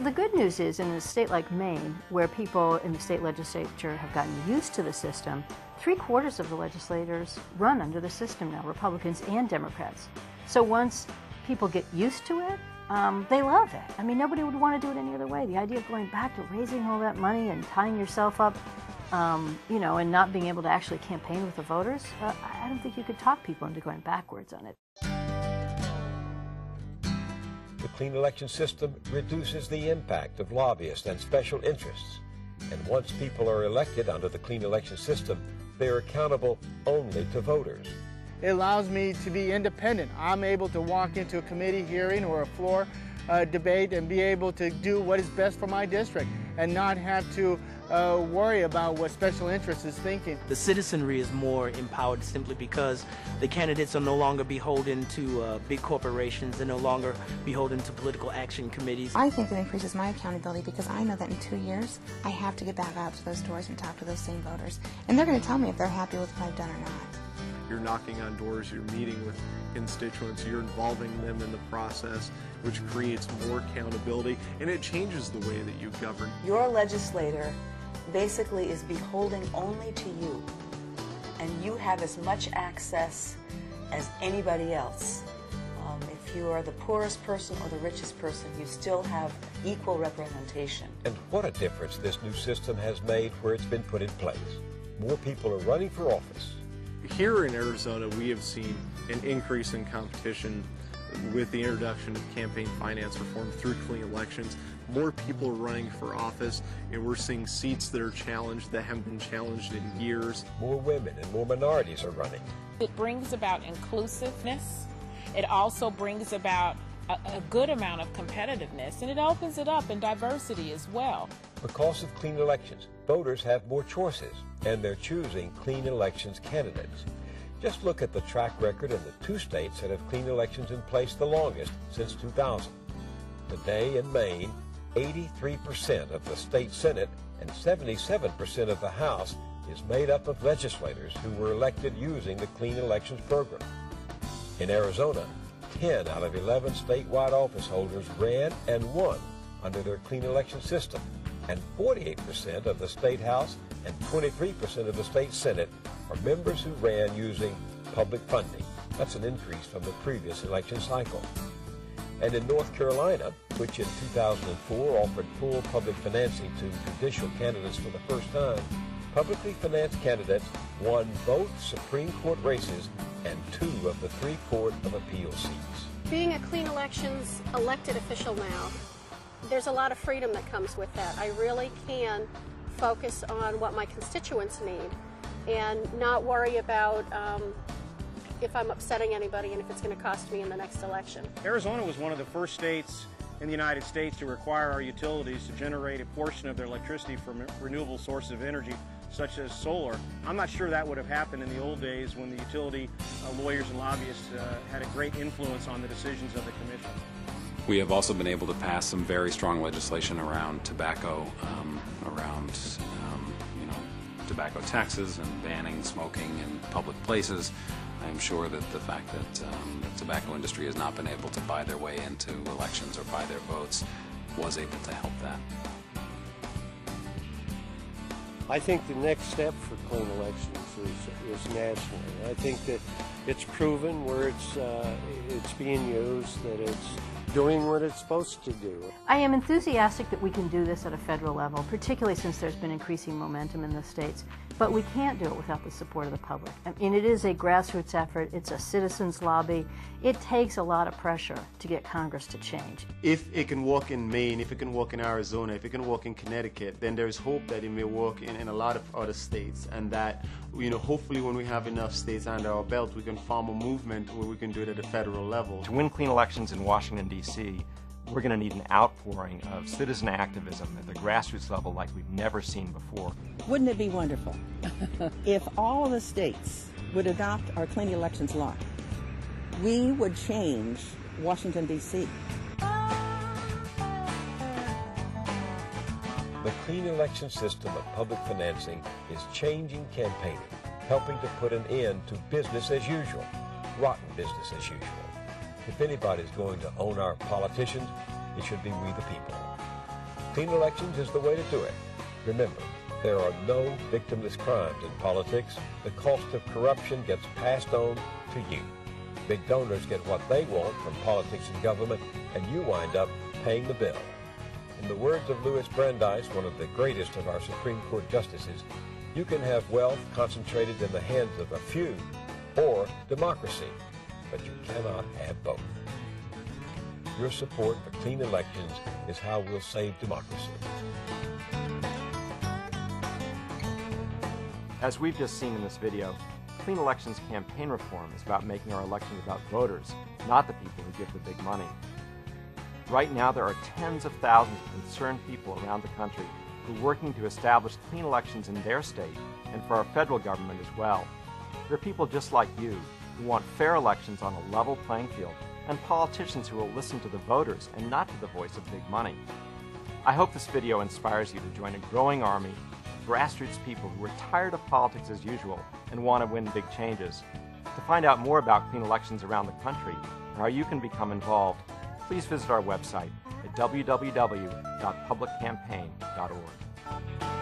The good news is, in a state like Maine, where people in the state legislature have gotten used to the system, 3/4 of the legislators run under the system now, Republicans and Democrats. So once people get used to it, they love it. I mean, nobody would want to do it any other way. The idea of going back to raising all that money and tying yourself up, you know, and not being able to actually campaign with the voters, I don't think you could talk people into going backwards on it. The clean election system reduces the impact of lobbyists and special interests. And once people are elected under the clean election system, they are accountable only to voters. It allows me to be independent. I'm able to walk into a committee hearing or a floor debate and be able to do what is best for my district and not have to worry about what special interest is thinking. The citizenry is more empowered simply because the candidates are no longer beholden to big corporations. They're no longer beholden to political action committees. I think it increases my accountability because I know that in 2 years I have to get back out to those doors and talk to those same voters. And they're going to tell me if they're happy with what I've done or not. You're knocking on doors, you're meeting with constituents, you're involving them in the process, which creates more accountability, and it changes the way that you govern. Your legislator basically is beholden only to you, and you have as much access as anybody else. If you are the poorest person or the richest person, you still have equal representation. And what a difference this new system has made where it's been put in place. More people are running for office. Here in Arizona, we have seen an increase in competition with the introduction of campaign finance reform through clean elections. More people are running for office, and we're seeing seats that are challenged that haven't been challenged in years. More women and more minorities are running. It brings about inclusiveness. It also brings about a good amount of competitiveness, and it opens it up in diversity as well. Because of clean elections, voters have more choices, and they're choosing clean elections candidates. Just look at the track record in the 2 states that have clean elections in place the longest, since 2000. Today in Maine, 83% of the state Senate and 77% of the House is made up of legislators who were elected using the clean elections program. In Arizona, 10 out of 11 statewide office holders ran and won under their clean election system, and 48% of the state House and 23% of the state Senate are members who ran using public funding. That's an increase from the previous election cycle. And in North Carolina, which in 2004 offered full public financing to judicial candidates for the first time, publicly financed candidates won both Supreme Court races and 2 of the 3 Court of Appeal seats. Being a clean elections elected official now, there's a lot of freedom that comes with that. I really can focus on what my constituents need and not worry about if I'm upsetting anybody and if it's going to cost me in the next election. Arizona was one of the first states in the United States to require our utilities to generate a portion of their electricity from renewable sources of energy, such as solar. I'm not sure that would have happened in the old days when the utility lawyers and lobbyists had a great influence on the decisions of the commission. We have also been able to pass some very strong legislation around tobacco, tobacco taxes and banning smoking in public places. I'm sure that the fact that the tobacco industry has not been able to buy their way into elections or buy their votes was able to help that. I think the next step for clean elections is nationally. I think that it's proven where it's being used, that it's doing what it's supposed to do. I am enthusiastic that we can do this at a federal level, particularly since there's been increasing momentum in the states. But we can't do it without the support of the public. I mean, it is a grassroots effort. It's a citizens' lobby. It takes a lot of pressure to get Congress to change. If it can work in Maine, if it can work in Arizona, if it can work in Connecticut, then there's hope that it may work in a lot of other states, and that, hopefully when we have enough states under our belt, we can form a movement where we can do it at a federal level. To win clean elections in Washington, D.C., we're going to need an outpouring of citizen activism at the grassroots level like we've never seen before. Wouldn't it be wonderful if all of the states would adopt our clean elections law? We would change Washington, D.C. The clean election system of public financing is changing campaigning, helping to put an end to business as usual, rotten business as usual. If anybody's going to own our politicians, it should be we the people. Clean elections is the way to do it. Remember, there are no victimless crimes in politics. The cost of corruption gets passed on to you. Big donors get what they want from politics and government, and you wind up paying the bill. In the words of Louis Brandeis, one of the greatest of our Supreme Court justices, you can have wealth concentrated in the hands of a few or democracy, but you cannot have both. Your support for clean elections is how we'll save democracy. As we've just seen in this video, Clean Elections campaign reform is about making our elections about voters, not the people who give the big money. Right now, there are tens of thousands of concerned people around the country who are working to establish clean elections in their state and for our federal government as well. There are people just like you who want fair elections on a level playing field and politicians who will listen to the voters and not to the voice of big money. I hope this video inspires you to join a growing army of grassroots people who are tired of politics as usual and want to win big changes. To find out more about clean elections around the country and how you can become involved, please visit our website at www.publiccampaign.org.